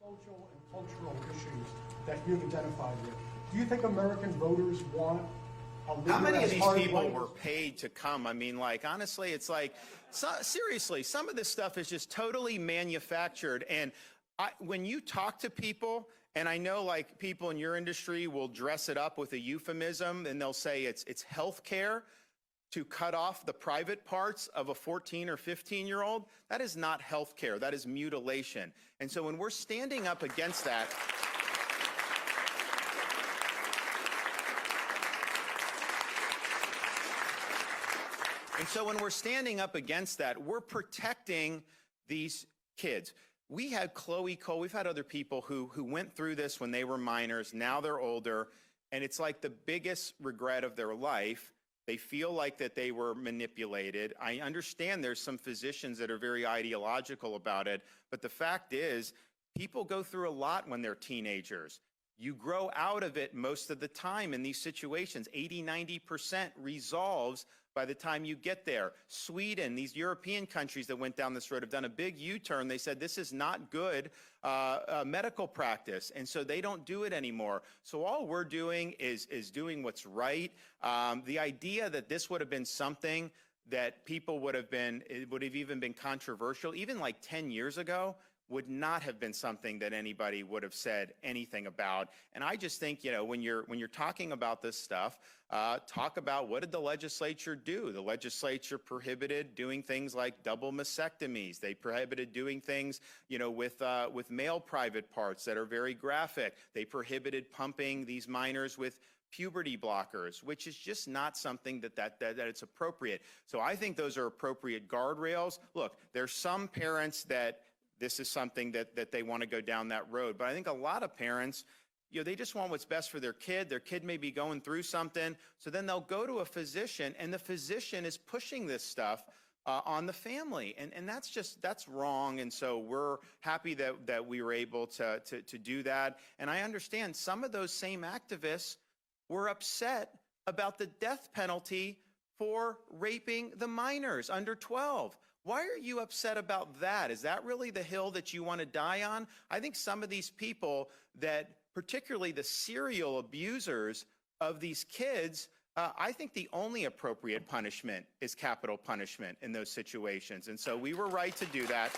social and cultural issues that you've identified with. Do you think American voters want a leader? How many of as these hard people right were paid to come? I mean, like, honestly, it's like, seriously, some of this stuff is just totally manufactured. And when you talk to people, and I know like people in your industry will dress it up with a euphemism and they'll say it's health care to cut off the private parts of a 14 or 15-year-old. That is not health care, that is mutilation. And so when we're standing up against that, we're protecting these kids. We had Chloe Cole, we've had other people who went through this when they were minors, now they're older, and it's like the biggest regret of their life. They feel like that they were manipulated. I understand there's some physicians that are very ideological about it, but the fact is, people go through a lot when they're teenagers. You grow out of it most of the time in these situations. 80–90% resolves by the time you get there. Sweden, these European countries that went down this road have done a big U-turn. They said this is not good medical practice, and so they don't do it anymore. So all we're doing is doing what's right. The idea that this would have been something that people would have even been controversial, even like 10 years ago, would not have been something that anybody would have said anything about. And I just think, you know, when you're talking about this stuff, talk about what did the legislature do? The legislature prohibited doing things like double mastectomies. They prohibited doing things, you know, with male private parts that are very graphic. They prohibited pumping these minors with puberty blockers, which is just not something that it's appropriate. So I think those are appropriate guardrails. Look, there's some parents that this is something that they want to go down that road. But I think a lot of parents, you know, they just want what's best for their kid. Their kid may be going through something. So then they'll go to a physician, and the physician is pushing this stuff on the family. And that's wrong. And so we're happy that we were able to do that. And I understand some of those same activists were upset about the death penalty for raping the minors under 12. Why are you upset about that? Is that really the hill that you want to die on? I think some of these people that, particularly the serial abusers of these kids, I think the only appropriate punishment is capital punishment in those situations. And so we were right to do that.